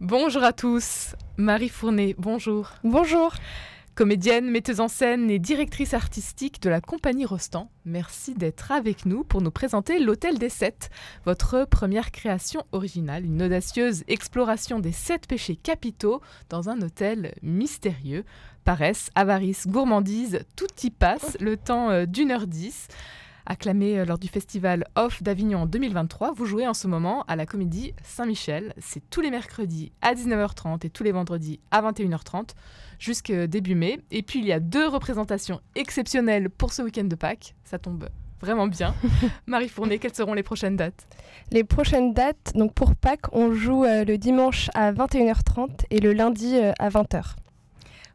Bonjour à tous, Marie Fournet, bonjour. Bonjour. Comédienne, metteuse en scène et directrice artistique de la compagnie Rostand, merci d'être avec nous pour nous présenter l'Hôtel des Sept, votre première création originale, une audacieuse exploration des 7 péchés capitaux dans un hôtel mystérieux. Paresse, avarice, gourmandise, tout y passe, le temps d'1h10. Acclamé lors du festival Off d'Avignon en 2023, vous jouez en ce moment à la Comédie Saint-Michel. C'est tous les mercredis à 19h30 et tous les vendredis à 21h30 jusqu'à début mai. Et puis il y a 2 représentations exceptionnelles pour ce week-end de Pâques. Ça tombe vraiment bien. Marie Fournet, quelles seront les prochaines dates ? Les prochaines dates, donc pour Pâques, on joue le dimanche à 21h30 et le lundi à 20h.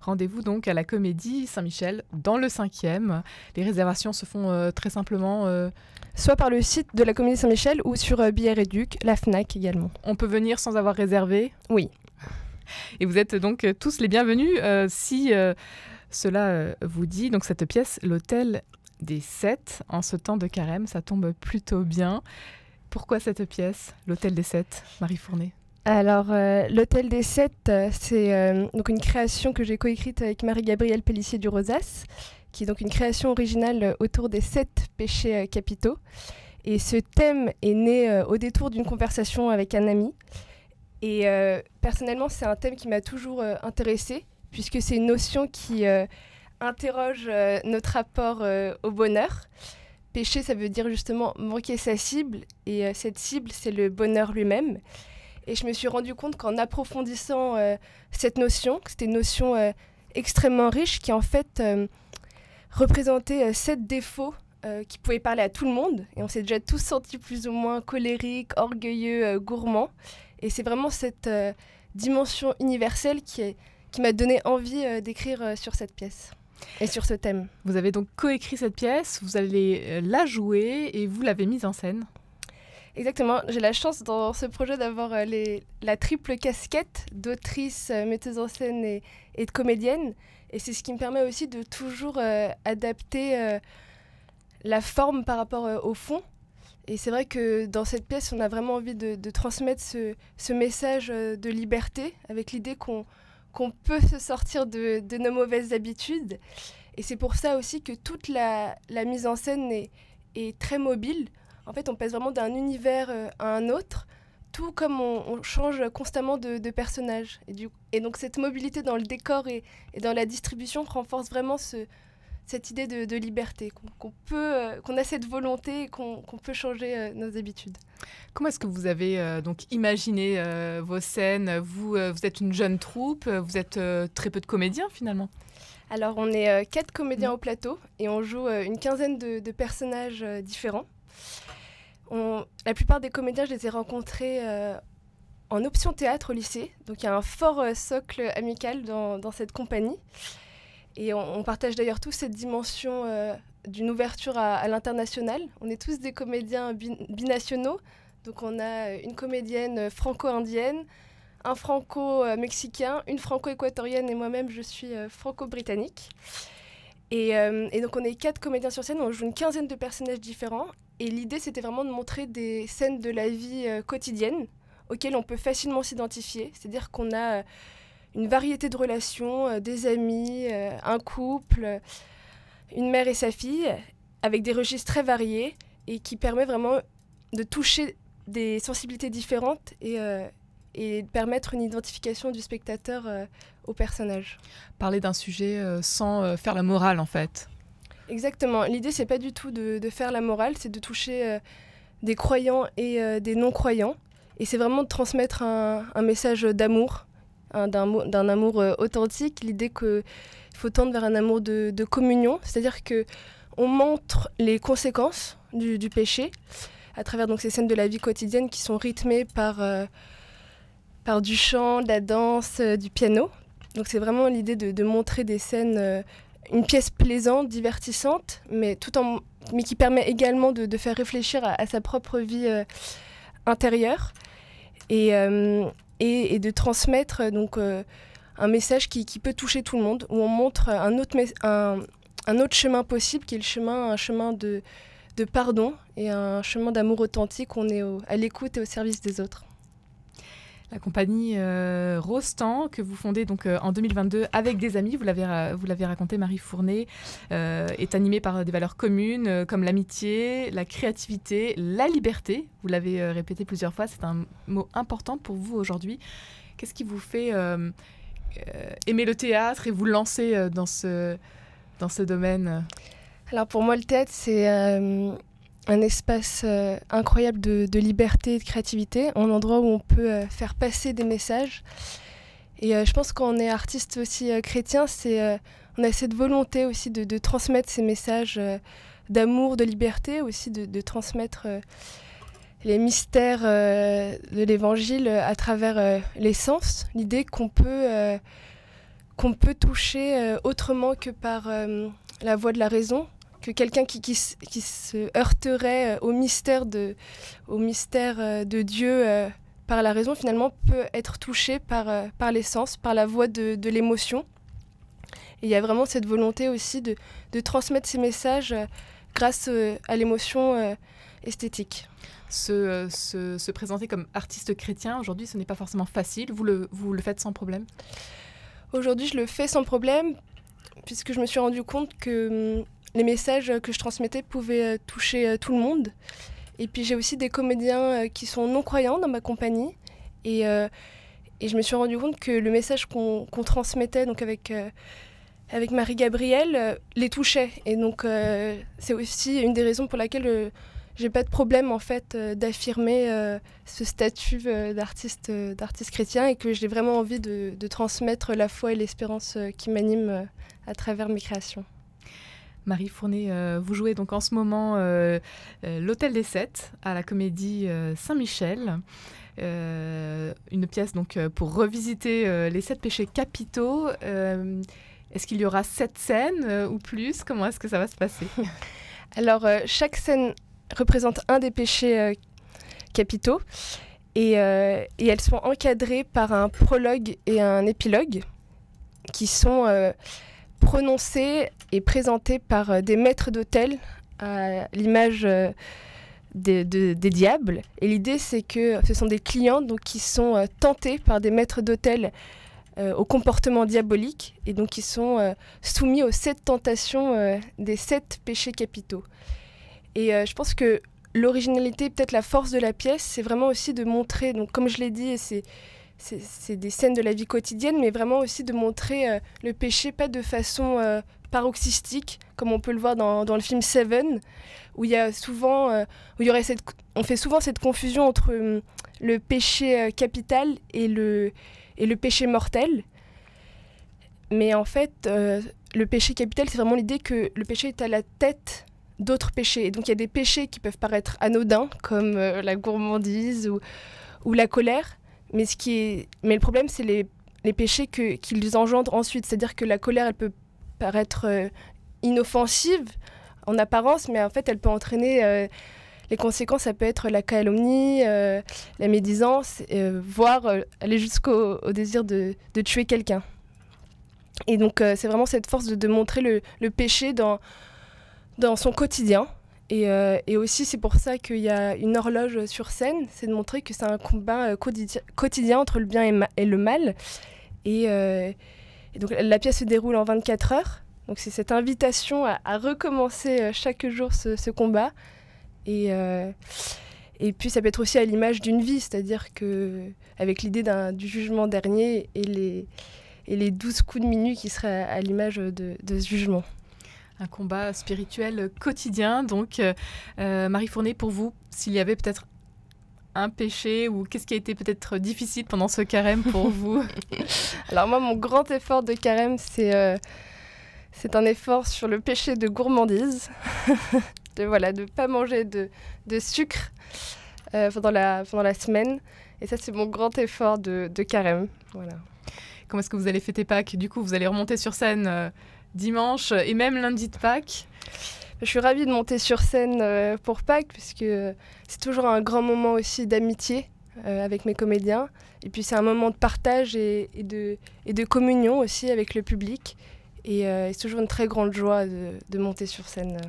Rendez-vous donc à la Comédie Saint-Michel dans le 5e. Les réservations se font très simplement... Soit par le site de la Comédie Saint-Michel ou sur Billets Réduc, la FNAC également. On peut venir sans avoir réservé ? Oui. Et vous êtes donc tous les bienvenus si cela vous dit. Donc cette pièce, l'Hôtel des Sept, en ce temps de carême, ça tombe plutôt bien. Pourquoi cette pièce, l'Hôtel des Sept, Marie Fournet ? Alors, l'Hôtel des Sept, c'est donc une création que j'ai coécrite avec Marie-Gabrielle Pellissier du Rosas, qui est donc une création originale autour des 7 péchés capitaux. Et ce thème est né au détour d'une conversation avec un ami. Et personnellement, c'est un thème qui m'a toujours intéressée, puisque c'est une notion qui interroge notre rapport au bonheur. Péché, ça veut dire justement manquer sa cible, et cette cible, c'est le bonheur lui-même. Et je me suis rendu compte qu'en approfondissant cette notion, que c'était une notion extrêmement riche qui en fait représentait 7 défauts qui pouvaient parler à tout le monde. Et on s'est déjà tous sentis plus ou moins colériques, orgueilleux, gourmands. Et c'est vraiment cette dimension universelle qui m'a donné envie d'écrire sur cette pièce et sur ce thème. Vous avez donc coécrit cette pièce, vous allez la jouer et vous l'avez mise en scène. Exactement, j'ai la chance dans ce projet d'avoir la triple casquette d'autrice, metteuse en scène et de comédienne. Et c'est ce qui me permet aussi de toujours adapter la forme par rapport au fond. Et c'est vrai que dans cette pièce, on a vraiment envie de transmettre ce message de liberté, avec l'idée qu'on peut se sortir de nos mauvaises habitudes. Et c'est pour ça aussi que toute la mise en scène est très mobile. En fait, on passe vraiment d'un univers à un autre, tout comme on change constamment de personnage. Et donc cette mobilité dans le décor et dans la distribution renforce vraiment cette idée de liberté, qu'on a cette volonté et qu'on peut changer nos habitudes. Comment est-ce que vous avez donc imaginé vos scènes ? Vous êtes une jeune troupe, vous êtes très peu de comédiens finalement ? Alors on est 4 comédiens au plateau et on joue une quinzaine de personnages différents. La plupart des comédiens, je les ai rencontrés en option théâtre au lycée. Donc il y a un fort socle amical dans cette compagnie. Et on partage d'ailleurs tous cette dimension d'une ouverture à l'international. On est tous des comédiens binationaux. Donc on a une comédienne franco-indienne, un franco-mexicain, une franco-équatorienne et moi-même je suis franco-britannique. Et donc on est 4 comédiens sur scène, on joue une quinzaine de personnages différents. Et l'idée, c'était vraiment de montrer des scènes de la vie quotidienne auxquelles on peut facilement s'identifier. C'est-à-dire qu'on a une variété de relations, des amis, un couple, une mère et sa fille, avec des registres très variés et qui permet vraiment de toucher des sensibilités différentes et de permettre une identification du spectateur au personnage. Parler d'un sujet sans faire la morale en fait. Exactement. L'idée, c'est pas du tout de faire la morale, c'est de toucher des croyants et des non-croyants. Et c'est vraiment de transmettre un message d'amour, d'un amour authentique. L'idée qu'il faut tendre vers un amour de communion, c'est-à-dire qu'on montre les conséquences du péché à travers donc, ces scènes de la vie quotidienne qui sont rythmées par du chant, de la danse, du piano. Donc c'est vraiment l'idée de montrer des scènes... une pièce plaisante, divertissante, mais qui permet également de faire réfléchir à sa propre vie intérieure et de transmettre donc, un message qui peut toucher tout le monde, où on montre un autre chemin possible, qui est un chemin de pardon et un chemin d'amour authentique. On est à l'écoute et au service des autres. La compagnie Rostand, que vous fondez donc, en 2022 avec des amis, vous l'avez raconté, Marie Fournet, est animée par des valeurs communes comme l'amitié, la créativité, la liberté. Vous l'avez répété plusieurs fois, c'est un mot important pour vous aujourd'hui. Qu'est-ce qui vous fait aimer le théâtre et vous lancer dans ce domaine? Alors pour moi, le théâtre, c'est un espace incroyable de liberté et de créativité, un endroit où on peut faire passer des messages. Et je pense qu'on est artiste aussi chrétien, on a cette volonté aussi de transmettre ces messages d'amour, de liberté, aussi de transmettre les mystères de l'Évangile à travers les sens. L'idée qu'on peut toucher autrement que par la voie de la raison, que quelqu'un qui se heurterait au mystère de Dieu par la raison, finalement, peut être touché par les sens, par la voie de l'émotion. Et il y a vraiment cette volonté aussi de transmettre ces messages grâce à l'émotion esthétique. Se présenter comme artiste chrétien, aujourd'hui, ce n'est pas forcément facile. Vous le faites sans problème? Aujourd'hui, je le fais sans problème, puisque je me suis rendu compte que les messages que je transmettais pouvaient toucher tout le monde. Et puis j'ai aussi des comédiens qui sont non-croyants dans ma compagnie. Et je me suis rendu compte que le message qu'on transmettait donc avec Marie-Gabrielle les touchait. Et donc c'est aussi une des raisons pour laquelle j'ai pas de problème en fait d'affirmer ce statut d'artiste chrétien, et que j'ai vraiment envie de transmettre la foi et l'espérance qui m'animent à travers mes créations. Marie Fournet, vous jouez donc en ce moment l'Hôtel des Sept à la Comédie Saint-Michel. Une pièce donc pour revisiter les 7 péchés capitaux. Est-ce qu'il y aura 7 scènes ou plus? Comment est-ce que ça va se passer? Alors, chaque scène représente un des péchés capitaux et elles sont encadrées par un prologue et un épilogue qui sont prononcés et présentés par des maîtres d'hôtel à l'image des diables. Et l'idée, c'est que ce sont des clients donc, qui sont tentés par des maîtres d'hôtel au comportement diabolique, et donc qui sont soumis aux 7 tentations des 7 péchés capitaux. Et je pense que l'originalité, peut-être la force de la pièce, c'est vraiment aussi de montrer, donc comme je l'ai dit, c'est des scènes de la vie quotidienne, mais vraiment aussi de montrer le péché, pas de façon paroxystique, comme on peut le voir dans le film Seven, où il y a souvent, on fait souvent cette confusion entre le péché capital et le péché mortel. Mais en fait, le péché capital, c'est vraiment l'idée que le péché est à la tête d'autres péchés. Et donc il y a des péchés qui peuvent paraître anodins, comme la gourmandise ou la colère. Mais le problème, c'est les péchés qu'ils engendrent ensuite. C'est-à-dire que la colère, elle peut paraître inoffensive en apparence, mais en fait, elle peut entraîner... les conséquences, ça peut être la calomnie, la médisance, voire aller jusqu'au désir de tuer quelqu'un. Et donc, c'est vraiment cette force de montrer le péché dans son quotidien. Et aussi, c'est pour ça qu'il y a une horloge sur scène, c'est de montrer que c'est un combat quotidien entre le bien et le mal. Et donc, la pièce se déroule en 24 heures. Donc, c'est cette invitation à recommencer chaque jour ce combat. Et puis, ça peut être aussi à l'image d'une vie, c'est-à-dire qu'avec l'idée du jugement dernier et les 12 coups de minuit qui seraient à l'image de ce jugement. Un combat spirituel quotidien. Donc, Marie Fournet, pour vous, s'il y avait peut-être un péché ou qu'est-ce qui a été peut-être difficile pendant ce carême pour vous? Alors moi, mon grand effort de carême, c'est un effort sur le péché de gourmandise. de ne pas manger de sucre pendant la semaine. Et ça, c'est mon grand effort de carême. Voilà. Comment est-ce que vous allez fêter Pâques? Du coup, vous allez remonter sur scène dimanche et même lundi de Pâques. Je suis ravie de monter sur scène pour Pâques, puisque c'est toujours un grand moment aussi d'amitié avec mes comédiens. Et puis c'est un moment de partage et de communion aussi avec le public. Et c'est toujours une très grande joie de monter sur scène.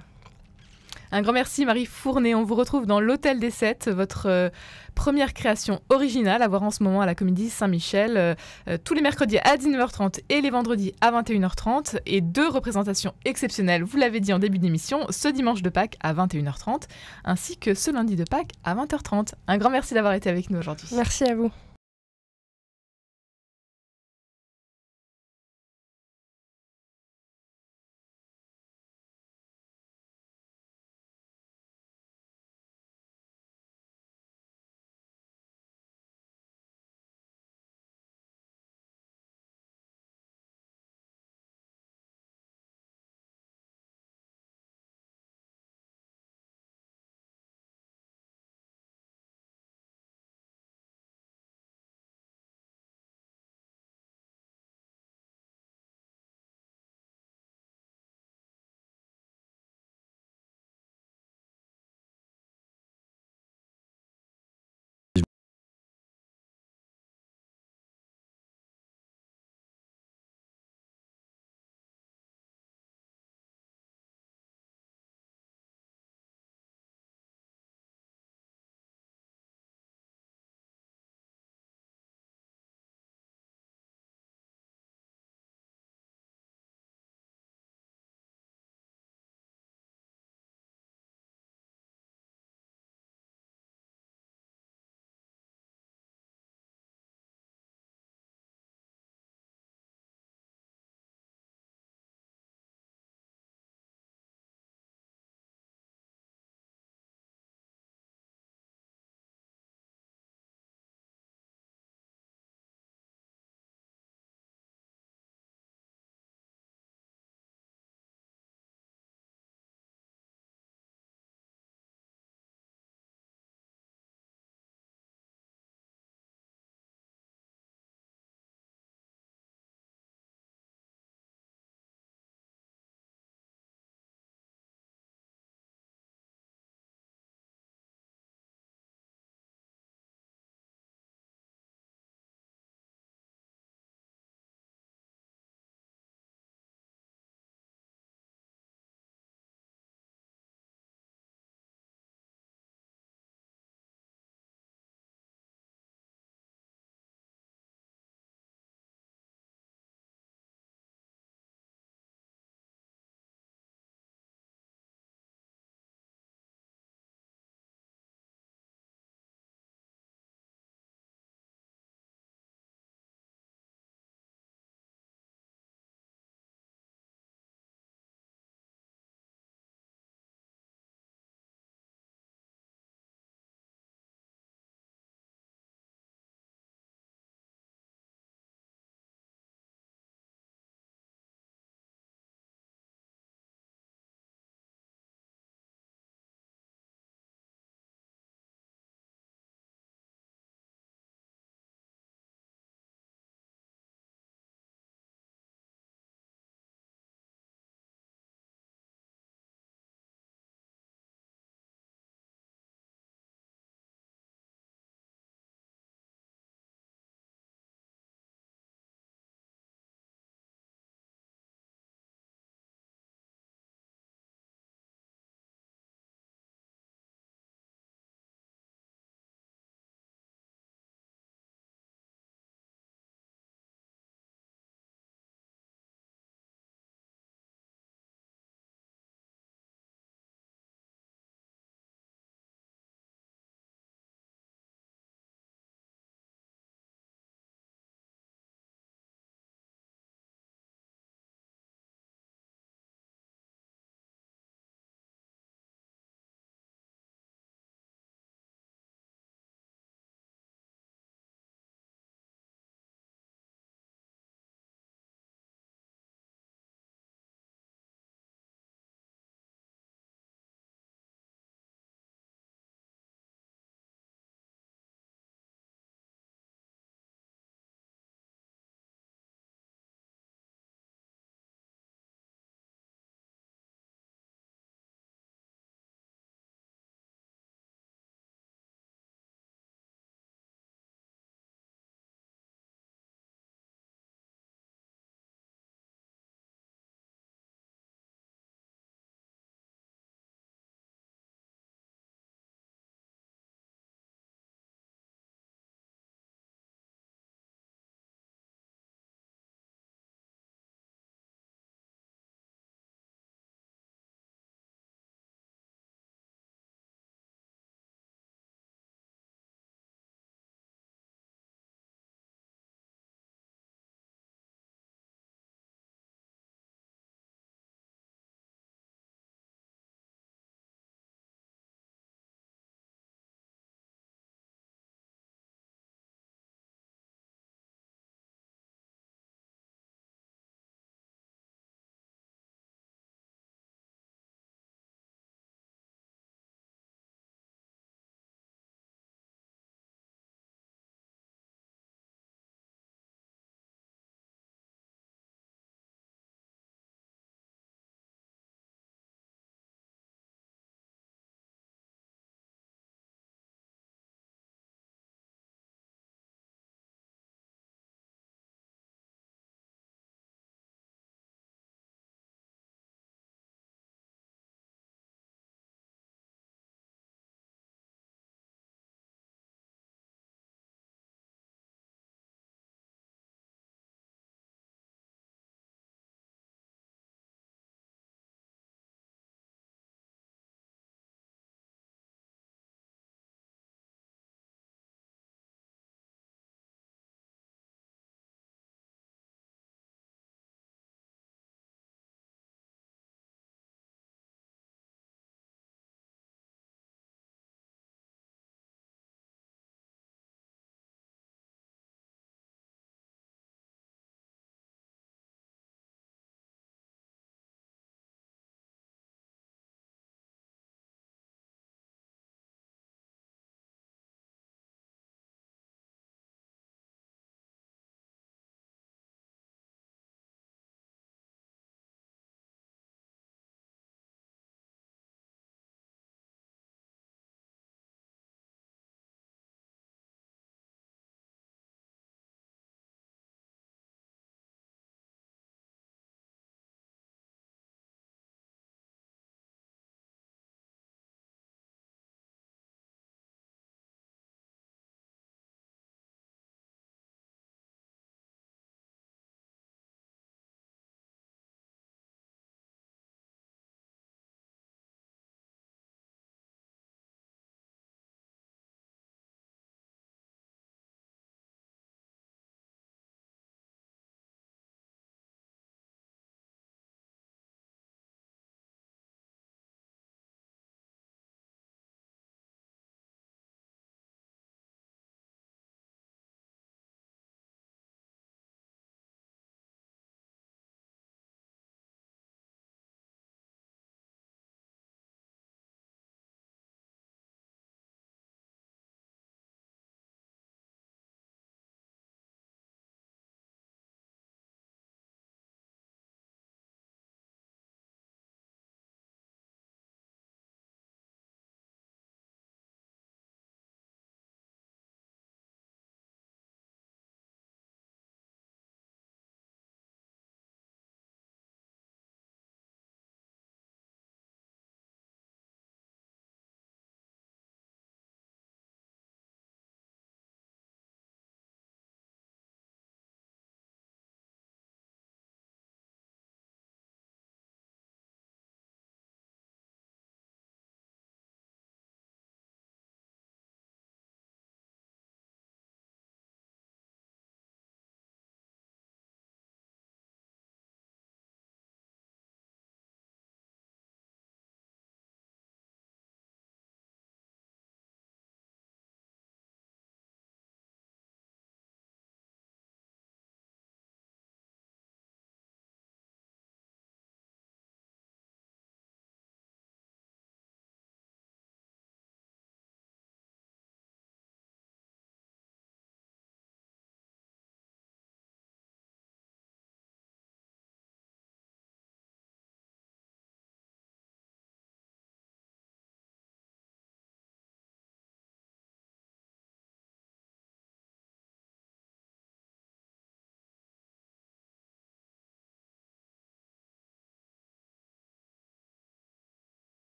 Un grand merci Marie Fournet. On vous retrouve dans l'Hôtel des Sept, votre première création originale à voir en ce moment à la Comédie Saint-Michel, tous les mercredis à 19h30 et les vendredis à 21h30. Et 2 représentations exceptionnelles, vous l'avez dit en début d'émission, ce dimanche de Pâques à 21h30 ainsi que ce lundi de Pâques à 20h30. Un grand merci d'avoir été avec nous aujourd'hui. Merci à vous.